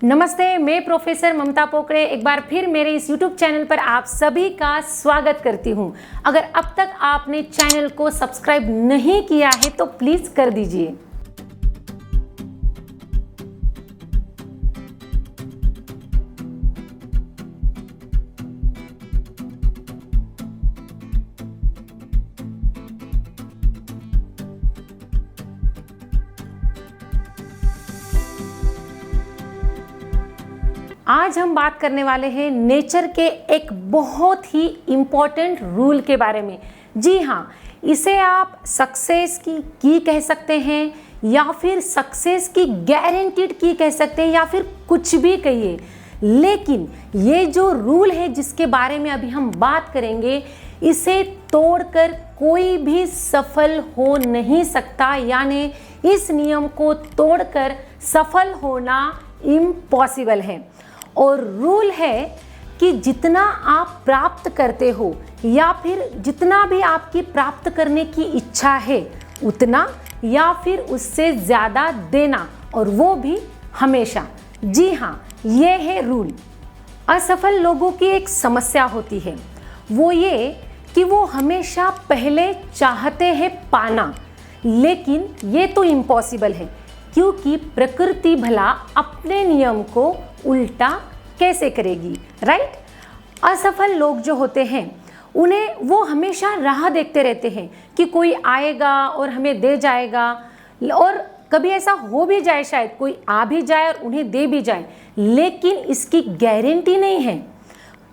नमस्ते, मैं प्रोफेसर ममता पोकरे एक बार फिर मेरे इस YouTube चैनल पर आप सभी का स्वागत करती हूं। अगर अब तक आपने चैनल को सब्सक्राइब नहीं किया है तो प्लीज़ कर दीजिए। आज हम बात करने वाले हैं नेचर के एक बहुत ही इम्पॉर्टेंट रूल के बारे में। जी हाँ, इसे आप सक्सेस की कह सकते हैं या फिर सक्सेस की गारंटीड की कह सकते हैं या फिर कुछ भी कहिए, लेकिन ये जो रूल है जिसके बारे में अभी हम बात करेंगे, इसे तोड़कर कोई भी सफल हो नहीं सकता। यानी इस नियम को तोड़कर सफल होना इम्पॉसिबल है। और रूल है कि जितना आप प्राप्त करते हो या फिर जितना भी आपकी प्राप्त करने की इच्छा है उतना या फिर उससे ज़्यादा देना, और वो भी हमेशा। जी हाँ, ये है रूल। असफल लोगों की एक समस्या होती है, वो ये कि वो हमेशा पहले चाहते हैं पाना, लेकिन ये तो इम्पॉसिबल है क्योंकि प्रकृति भला अपने नियम को उल्टा कैसे करेगी, राइट। असफल लोग जो होते हैं उन्हें वो हमेशा राह देखते रहते हैं कि कोई आएगा और हमें दे जाएगा, और कभी ऐसा हो भी जाए, शायद कोई आ भी जाए और उन्हें दे भी जाए, लेकिन इसकी गारंटी नहीं है।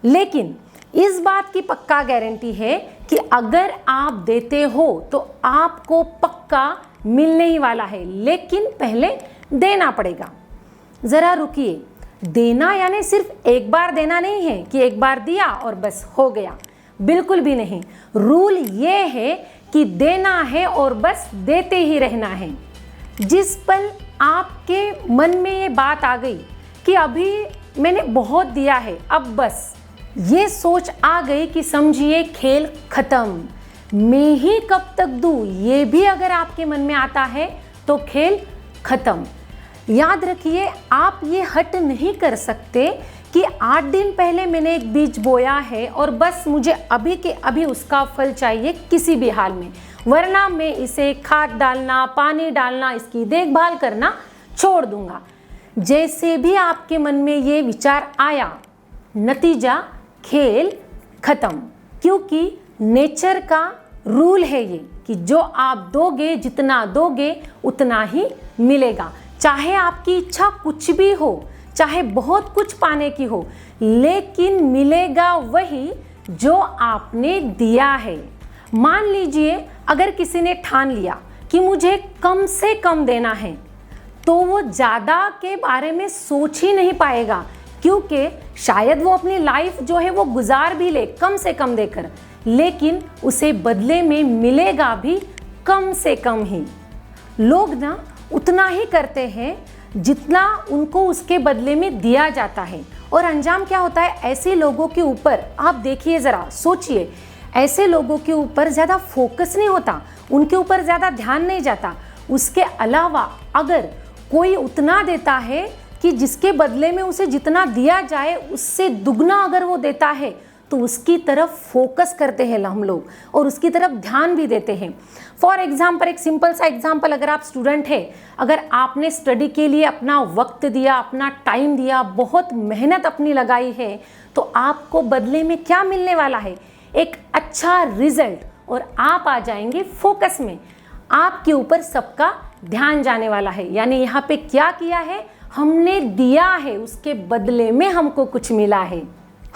लेकिन इस बात की पक्का गारंटी है कि अगर आप देते हो तो आपको पक्का मिलने ही वाला है, लेकिन पहले देना पड़ेगा। ज़रा रुकिए, देना यानी सिर्फ एक बार देना नहीं है कि एक बार दिया और बस हो गया, बिल्कुल भी नहीं। रूल ये है कि देना है और बस देते ही रहना है। जिस पल आपके मन में ये बात आ गई कि अभी मैंने बहुत दिया है, अब बस ये सोच आ गई कि समझिए खेल खत्म, मैं ही कब तक दूँ, ये भी अगर आपके मन में आता है तो खेल खत्म। याद रखिए, आप ये हट नहीं कर सकते कि 8 दिन पहले मैंने एक बीज बोया है और बस मुझे अभी के अभी उसका फल चाहिए किसी भी हाल में, वरना मैं इसे खाद डालना, पानी डालना, इसकी देखभाल करना छोड़ दूंगा। जैसे भी आपके मन में ये विचार आया, नतीजा खेल खत्म, क्योंकि नेचर का रूल है ये कि जो आप दोगे, जितना दोगे उतना ही मिलेगा। चाहे आपकी इच्छा कुछ भी हो, चाहे बहुत कुछ पाने की हो, लेकिन मिलेगा वही जो आपने दिया है। मान लीजिए अगर किसी ने ठान लिया कि मुझे कम से कम देना है, तो वो ज़्यादा के बारे में सोच ही नहीं पाएगा, क्योंकि शायद वो अपनी लाइफ जो है वो गुजार भी ले कम से कम देकर, लेकिन उसे बदले में मिलेगा भी कम से कम ही। लोग ना उतना ही करते हैं जितना उनको उसके बदले में दिया जाता है, और अंजाम क्या होता है ऐसे लोगों के ऊपर। आप देखिए, ज़रा सोचिए, ऐसे लोगों के ऊपर ज़्यादा फोकस नहीं होता, उनके ऊपर ज़्यादा ध्यान नहीं जाता। उसके अलावा अगर कोई उतना देता है कि जिसके बदले में उसे जितना दिया जाए उससे दुगना अगर वो देता है, तो उसकी तरफ फोकस करते हैं हम लोग और उसकी तरफ ध्यान भी देते हैं। फॉर एग्जाम्पल, एक सिंपल सा एग्जाम्पल, अगर आप स्टूडेंट हैं, अगर आपने स्टडी के लिए अपना वक्त दिया, अपना टाइम दिया, बहुत मेहनत अपनी लगाई है, तो आपको बदले में क्या मिलने वाला है? एक अच्छा रिजल्ट, और आप आ जाएंगे फोकस में, आपके ऊपर सबका ध्यान जाने वाला है। यानी यहाँ पे क्या किया है, हमने दिया है, उसके बदले में हमको कुछ मिला है।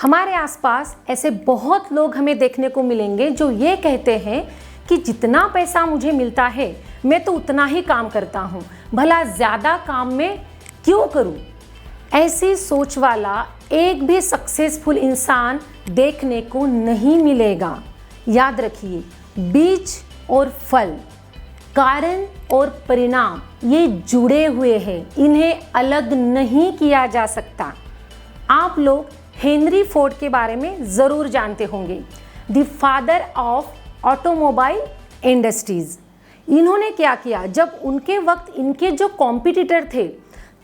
हमारे आसपास ऐसे बहुत लोग हमें देखने को मिलेंगे जो ये कहते हैं कि जितना पैसा मुझे मिलता है मैं तो उतना ही काम करता हूँ, भला ज़्यादा काम मैं क्यों करूँ। ऐसी सोच वाला एक भी सक्सेसफुल इंसान देखने को नहीं मिलेगा। याद रखिए, बीज और फल, कारण और परिणाम ये जुड़े हुए हैं, इन्हें अलग नहीं किया जा सकता। आप लोग हेनरी फोर्ड के बारे में ज़रूर जानते होंगे, the father of automobile industries. इन्होंने क्या किया, जब उनके वक्त इनके जो कॉम्पिटिटर थे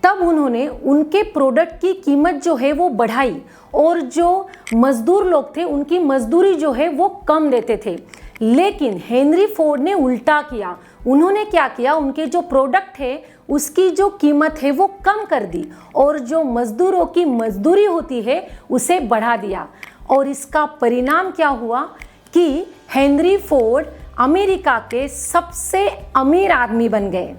तब उन्होंने उनके प्रोडक्ट की कीमत जो है वो बढ़ाई और जो मजदूर लोग थे उनकी मजदूरी जो है वो कम देते थे। लेकिन हेनरी फोर्ड ने उल्टा किया। उन्होंने क्या किया, उनके जो प्रोडक्ट है उसकी जो कीमत है वो कम कर दी और जो मजदूरों की मजदूरी होती है उसे बढ़ा दिया। और इसका परिणाम क्या हुआ कि हेनरी फोर्ड अमेरिका के सबसे अमीर आदमी बन गए।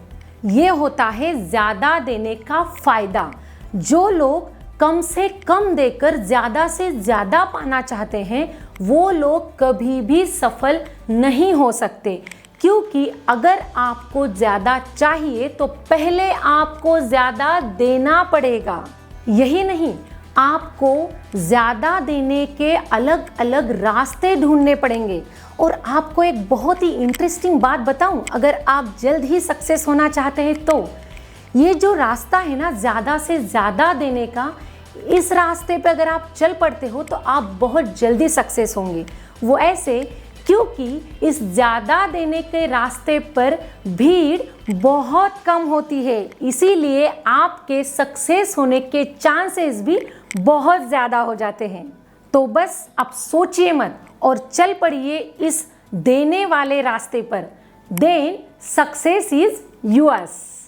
ये होता है ज़्यादा देने का फायदा। जो लोग कम से कम देकर ज़्यादा से ज़्यादा पाना चाहते हैं वो लोग कभी भी सफल नहीं हो सकते, क्योंकि अगर आपको ज़्यादा चाहिए तो पहले आपको ज़्यादा देना पड़ेगा। यही नहीं, आपको ज़्यादा देने के अलग अलग रास्ते ढूंढने पड़ेंगे। और आपको एक बहुत ही इंटरेस्टिंग बात बताऊं, अगर आप जल्द ही सक्सेस होना चाहते हैं तो ये जो रास्ता है ना ज़्यादा से ज़्यादा देने का, इस रास्ते पे अगर आप चल पड़ते हो तो आप बहुत जल्दी सक्सेस होंगे। वो ऐसे क्योंकि इस ज़्यादा देने के रास्ते पर भीड़ बहुत कम होती है, इसीलिए आपके सक्सेस होने के चांसेस भी बहुत ज़्यादा हो जाते हैं। तो बस अब सोचिए मत और चल पड़िए इस देने वाले रास्ते पर। Then success is yours.